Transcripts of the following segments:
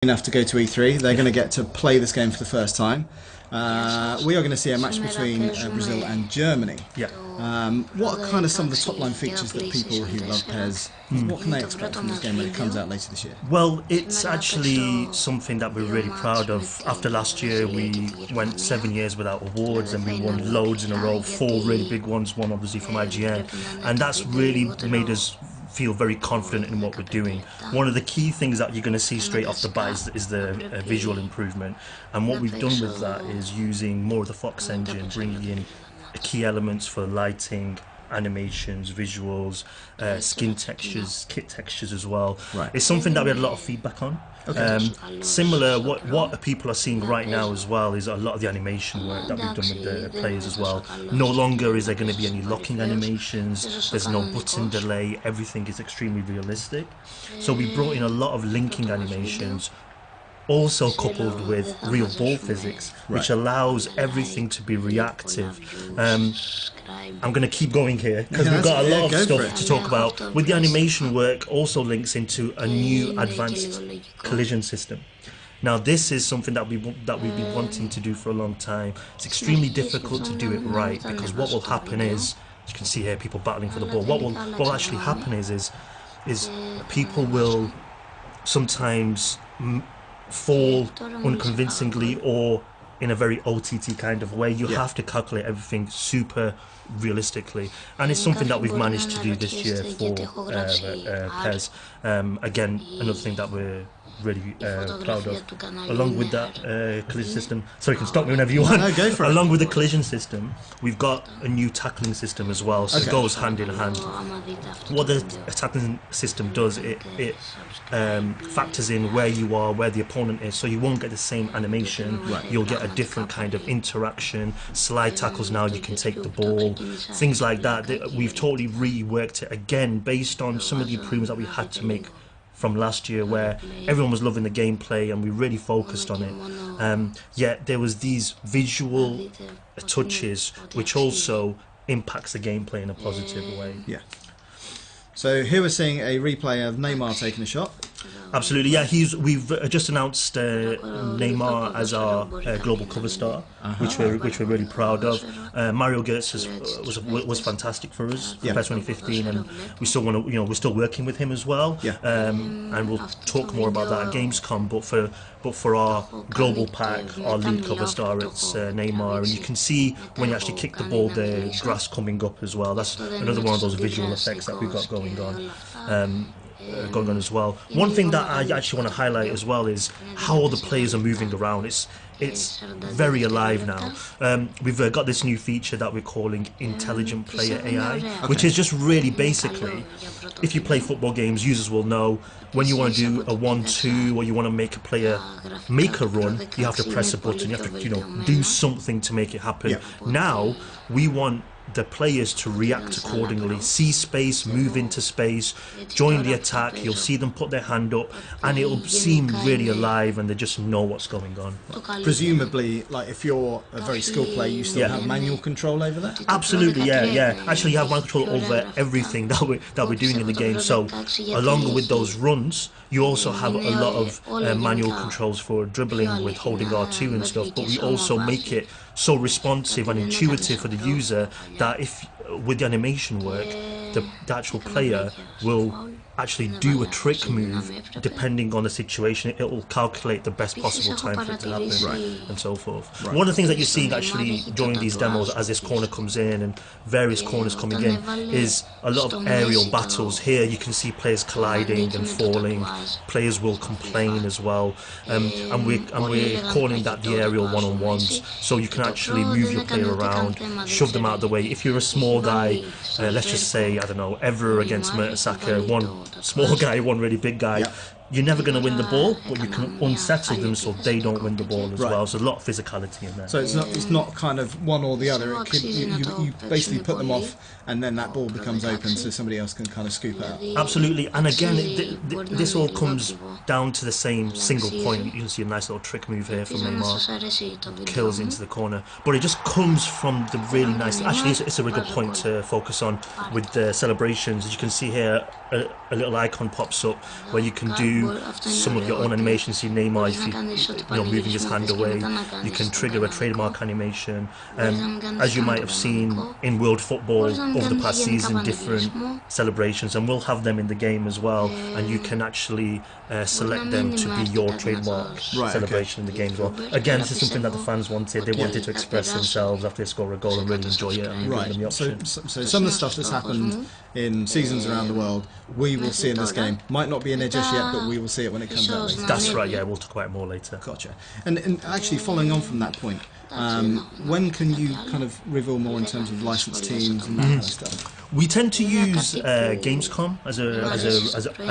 enough to go to E3. They're going to get to play this game for the first time. We are going to see a match between Brazil and Germany. Yeah. What are kind of some of the top-line features that people who love PES, what can they expect from this game when it comes out later this year? Well, it's actually something that we're really proud of. After last year, we went 7 years without awards and we won loads in a row, 4 really big ones, one obviously from IGN, and that's really made us feel very confident in what we're doing. One of the key things that you're going to see straight off the bat is the visual improvement, and what we've done with that is using more of the Fox engine, bringing in key elements for lighting, animations, visuals, skin textures, kit textures as well. Right. It's something that we had a lot of feedback on. Okay. Similar, what people are seeing right now as well is a lot of the animation work that we've done with the players as well. No longer is there going to be any locking animations, there's no button delay, everything is extremely realistic. So we brought in a lot of linking animations, also coupled with real ball physics, which allows everything to be reactive. I'm going to keep going here because we've got a lot of stuff to talk about. With the animation work, also links into a new advanced collision system. Now this is something that we've been wanting to do for a long time. It's extremely difficult to do it right because what will happen is, as you can see here, people battling for the ball. What will actually happen is people will sometimes fall unconvincingly or in a very OTT kind of way. You have to calculate everything super realistically, and it's something that we've managed to do this year for PES. Again, another thing that we're really proud of. Along with that collision system, sorry, you can stop me whenever you want. No, go for it. Along with the collision system, we've got a new tackling system as well, so it goes hand in hand. What the tackling system does, it factors in where you are, where the opponent is, so you won't get the same animation. You'll get a different kind of interaction. Slide tackles now, you can take the ball, things like that. We've totally reworked it again based on some of the improvements that we had to make from last year, where everyone was loving the gameplay and we really focused on it. Yet there was these visual touches which also impacts the gameplay in a positive way. Yeah. So here we're seeing a replay of Neymar taking a shot. Absolutely, yeah. We've just announced Neymar as our global cover star, which we're really proud of. Mario Götze was fantastic for us for PES 2015, and we still want to, we're still working with him as well. And we'll talk more about that at Gamescom. But for our global pack, our lead cover star, it's Neymar, and you can see when you actually kick the ball, the grass coming up as well. That's another one of those visual effects that we've got going on as well. One thing that I actually want to highlight as well is how all the players are moving around. It's very alive now. We've got this new feature that we're calling Intelligent Player AI, which is just really basically, if you play football games, users will know when you want to do a 1-2 or you want to make a player make a run, you have to press a button, you have to do something to make it happen. Now we want the players to react accordingly, see space, move into space, join the attack. You'll see them put their hand up and it'll seem really alive and they just know what's going on. Presumably, like if you're a very skilled player, you still have manual control over that? Absolutely, yeah. Actually, you have manual control over everything that we're doing in the game. So along with those runs, you also have a lot of manual controls for dribbling with holding R2 and stuff, but we also make it so responsive and intuitive for the user that if with the animation work, the actual player will actually do a trick move depending on the situation. It will calculate the best possible time for it to happen, and so forth. One of the things that you're seeing actually during these demos, as this corner comes in and various corners coming in, is a lot of aerial battles. Here you can see players colliding and falling. Players will complain as well, and we're calling that the aerial one-on-ones, so you can actually move your player around, shove them out of the way. If you're a small guy, let's just say, I don't know, Ever against Mertesacker, one small guy, one really big guy, you're never going to win the ball, but you can unsettle them so they don't win the ball as well. So a lot of physicality in there. So it's not kind of one or the other. You basically put them off, and then that ball becomes open, so somebody else can kind of scoop it out. Absolutely, and again, this all comes down to the same single point. You can see a nice little trick move here from Neymar, kills into the corner, but it just comes from the really nice. Actually, it's a really good point to focus on with the celebrations. As you can see here, a little icon pops up where you can do do some of your own animations. See Neymar, if moving his hand away, you can trigger a trademark animation. As you might have seen in World Football over the past season, different celebrations, and we'll have them in the game as well, and you can actually select them to be your trademark celebration in the game as well. Again, this is something that the fans wanted. They wanted to express themselves after they score a goal and really enjoy it, and give them the option. So some of the stuff that's happened in seasons around the world, we will see in this game. Might not be in there just yet, but we will see it when it comes out later. That's right, yeah, we'll talk about it more later. Gotcha. And actually, following on from that point, when can you kind of reveal more in terms of licensed teams and that kind of stuff? We tend to use Gamescom as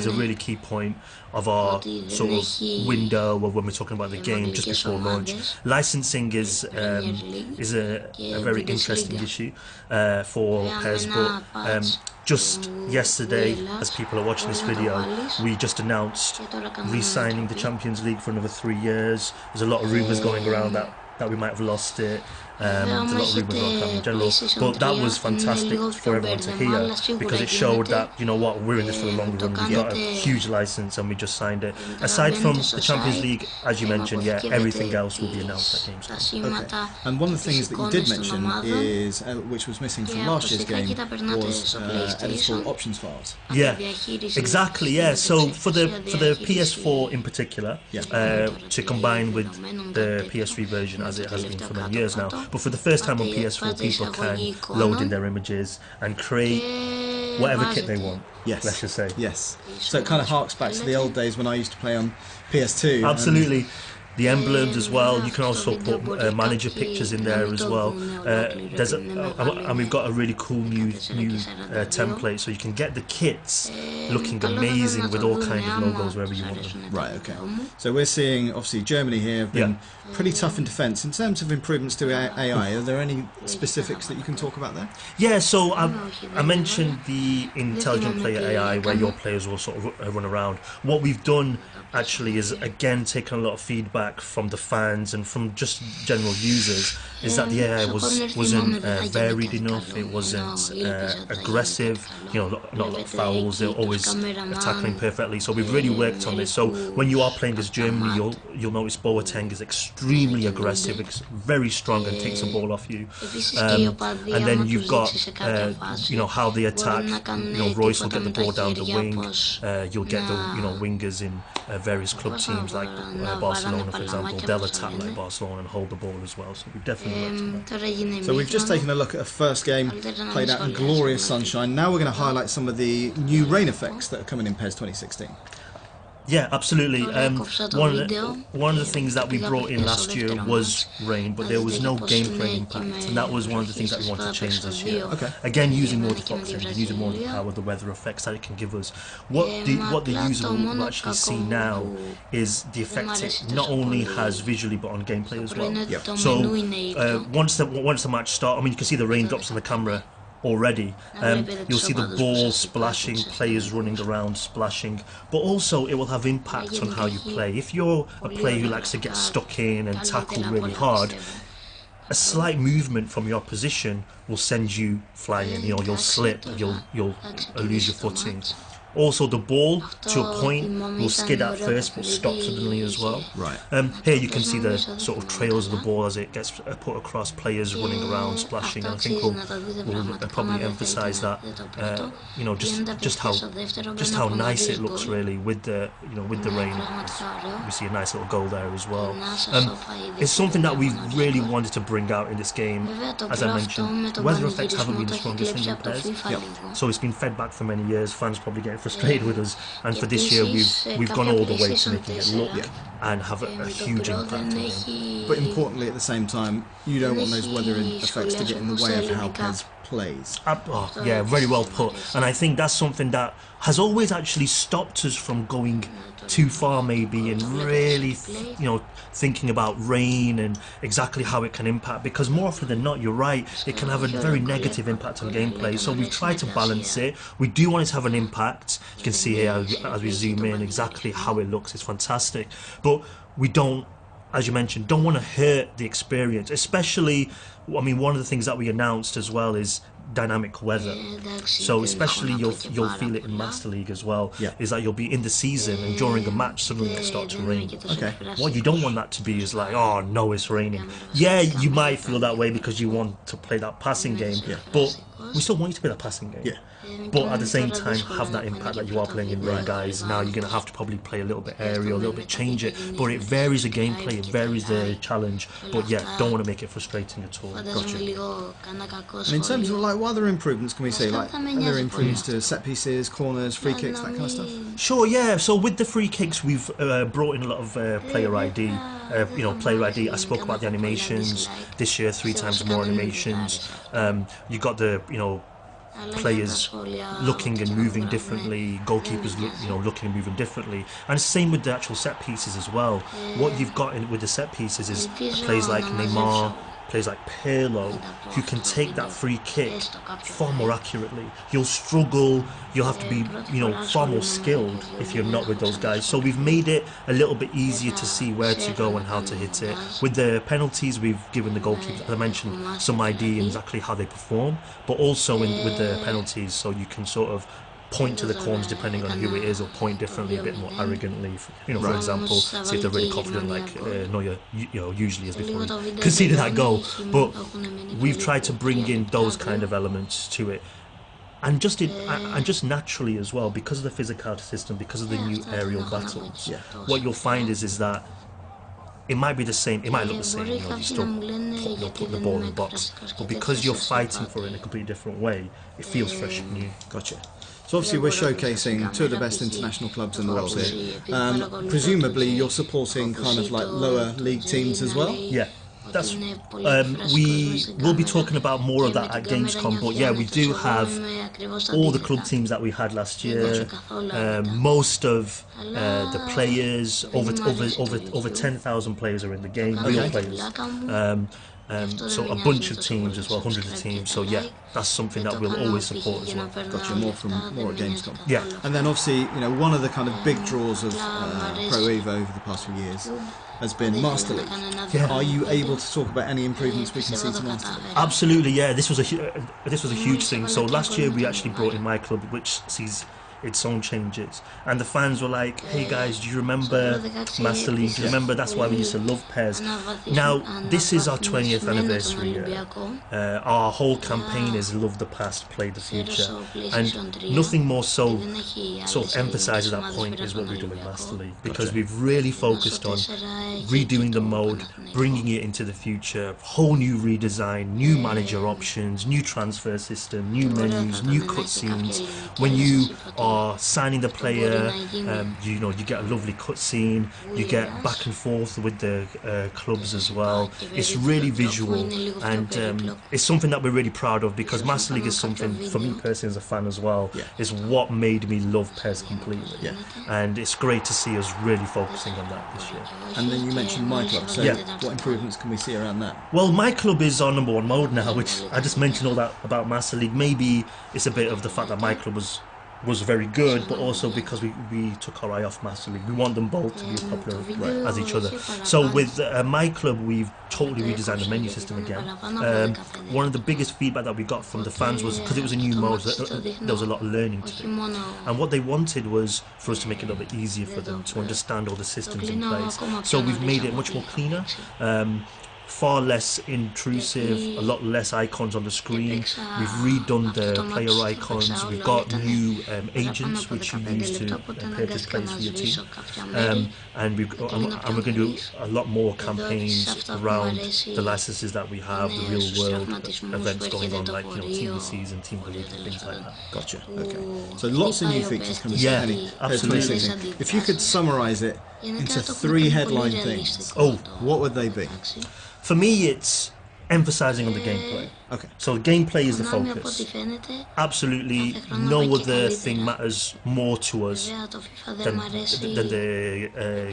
a really key point of our sort of window of when we're talking about the game just before launch. Licensing is a very interesting issue for PES, but just yesterday, as people are watching this video, we just announced re-signing the Champions League for another 3 years. There's a lot of rumours going around that we might have lost it. There's a lot of rumours about Camp in general, but that was fantastic for everyone to hear, because it showed that, you know what, we're in this for the long run. We've got a huge license and we just signed it. Aside from the Champions League, as you mentioned, yeah, everything else will be announced at Gamescom. Okay. And one of the things that you did mention is, which was missing from last year's game, was editable options files. Yeah, exactly. Yeah. So for the PS4 in particular, to combine with the PS3 version, as it has been for many years now. But for the first time on PS4, people can load in their images and create whatever kit they want. Yes. Let's just say. Yes. So it kind of harks back to the old days when I used to play on PS2. Absolutely. The emblems as well. You can also put manager pictures in there as well. And we've got a really cool new template, so you can get the kits looking amazing with all kinds of logos wherever you want them. Right. Okay. So we're seeing obviously Germany here have been pretty tough in defence. In terms of improvements to AI, are there any specifics that you can talk about there? Yeah. So I mentioned the intelligent player AI, where your players will sort of run around. What we've done actually is again taken a lot of feedback from the fans and from just general users, is that the AI wasn't varied enough. It wasn't aggressive. You know, not a lot of fouls. They're always tackling perfectly. So we've really worked on this. So when you are playing as Germany, you'll notice Boateng is extremely aggressive, very strong, and takes the ball off you. And then you've got how they attack. Royce will get the ball down the wing. You'll get the wingers in various club teams like Barcelona, for example. They'll attack like Barcelona and hold the ball as well. So we've definitely worked on that. So we've just taken a look at a first game played out in glorious sunshine. Now we're going to highlight some of the new rain effects that are coming in PES 2016. Yeah, absolutely. One of the things that we brought in last year was rain, but there was no gameplay impact, and that was one of the things that we wanted to change this year. Okay. Again, using more of the Fox engine, using more of the power, the weather effects that it can give us. What the user will actually see now is the effect it not only has visually but on gameplay as well. Yep. So once the match starts, I mean, you can see the raindrops on the camera already. You'll see the ball splashing, players running around splashing, but also it will have impact on how you play. If you're a player who likes to get stuck in and tackle really hard, a slight movement from your position will send you flying. You'll slip, you'll lose your footing. Also, the ball, to a point, will skid at first but stop suddenly as well. Right. Here you can see the sort of trails of the ball as it gets put across, players running around, splashing. And I think we'll probably emphasise that. Just how nice it looks really with the rain. We see a nice little goal there as well. It's something that we really wanted to bring out in this game. As I mentioned, weather effects haven't been the strongest thing in PES. So it's been fed back for many years. Fans probably get frustrated with us, and for this year we've gone all the way to making it look and have a huge impact on them. But importantly, at the same time, you don't want those weather effects to get in the way of how PES plays. Yeah, very well put. And I think that's something that has always actually stopped us from going too far, maybe, and really thinking about rain and exactly how it can impact, because more often than not, you're right, it can have a very negative impact on gameplay. So we've tried to balance it. We do want it to have an impact. You can see here as we zoom in exactly how it looks. It's fantastic, but we don't, as you mentioned, don't want to hurt the experience. Especially, I mean, one of the things that we announced as well is dynamic weather. So especially you'll feel it in Master League as well. Yeah. Is that you'll be in the season and during a match suddenly it starts to rain. Okay. What you don't want that to be is like, oh no, it's raining. Yeah, you might feel that way because you want to play that passing game, but we still want you to play that passing game. Yeah. But at the same time, have that impact that you are playing in rain, guys. Now you're going to have to probably play a little bit aerial, a little bit change it. But it varies the gameplay, it varies the challenge. But yeah, don't want to make it frustrating at all. Gotcha. And in terms of like, what other improvements can we see? Like, are there improvements to set pieces, corners, free kicks, that kind of stuff? Sure, yeah. So with the free kicks, we've brought in a lot of player ID. Player ID. I spoke about the animations this year. 3 times more animations. You got the players looking and moving differently, goalkeepers looking and moving differently, and same with the actual set pieces as well. What you've got with the set pieces is players like Neymar, players like Pirlo, who can take that free kick far more accurately. You'll struggle, you'll have to be far more skilled if you're not with those guys. So we've made it a little bit easier to see where to go and how to hit it. With the penalties, we've given the goalkeepers, as I mentioned, some idea in exactly how they perform, but also with the penalties, so you can sort of point to the corners depending on who it is, or point differently, a bit more arrogantly. For example, see if they're really confident, like Neuer, usually is before he conceded that goal. But we've tried to bring in those kind of elements to it, and just naturally as well, because of the physicality system, because of the new aerial battles. What you'll find is that it might be the same, it might look the same, you still put the ball in the box, but because you're fighting for it in a completely different way, it feels fresh and new. Gotcha. So obviously we're showcasing 2 of the best international clubs in the world here. Presumably you're supporting kind of like lower league teams as well? Yeah. That's we will be talking about more of that at Gamescom, but yeah, we do have all the club teams that we had last year. Most of the players, over 10,000 players are in the game, real players. So a bunch of teams as well, hundreds of teams. So yeah, that's something that we'll always support as well. Gotcha. More at Gamescom. Yeah. And then obviously, one of the kind of big draws of Pro Evo over the past few years has been Master League. Yeah. Are you able to talk about any improvements we can see to Master League? Absolutely, yeah. This was a huge thing. So last year we actually brought in my club, which sees its own changes, and the fans were like, hey guys, do you remember Master League? Do you remember that's why we used to love PES? Now this is our 20th anniversary year. Our whole campaign is love the past, play the future, and nothing more so sort of emphasises that point is what we do with Master League, because we've really focused on redoing the mode, bringing it into the future, whole new redesign, new manager options, new transfer system, new menus, new cutscenes. When you are signing the player, you get a lovely cutscene, you get back and forth with the clubs as well. It's really visual, and it's something that we're really proud of, because Master League is something, for me personally as a fan as well, is what made me love PES completely. And it's great to see us really focusing on that this year. And then you mentioned my club, so what improvements can we see around that? Well, my club is on #1 mode now, which I just mentioned all that about Master League. Maybe it's a bit of the fact that my club was very good, but also because we took our eye off Master League. We want them both to be as popular as each other. So with my club, we've totally redesigned the menu system again. One of the biggest feedback that we got from the fans was, because it was a new mode, there was a lot of learning to do. And what they wanted was for us to make it a little bit easier for them to understand all the systems in place. So we've made it much more cleaner. Far less intrusive, a lot less icons on the screen. We've redone the player icons. We've got new agents which you use to purchase players for your team, and we're going to do a lot more campaigns around the licenses that we have, the real world events going on, like Team of the Season, Team of the League, things like that. Gotcha. Okay. So lots of new features coming. Yeah, absolutely. If you could summarise it into 3 headline things, what would they be? For me, it's emphasising on the gameplay. Okay. So gameplay is the focus. Absolutely, no other thing matters more to us than the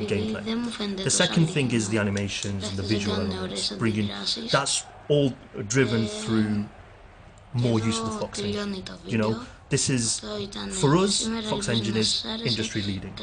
gameplay. The second thing is the animations and the visual elements. That's all driven through more use of the Fox engine. This is, for us, Fox engine is industry leading.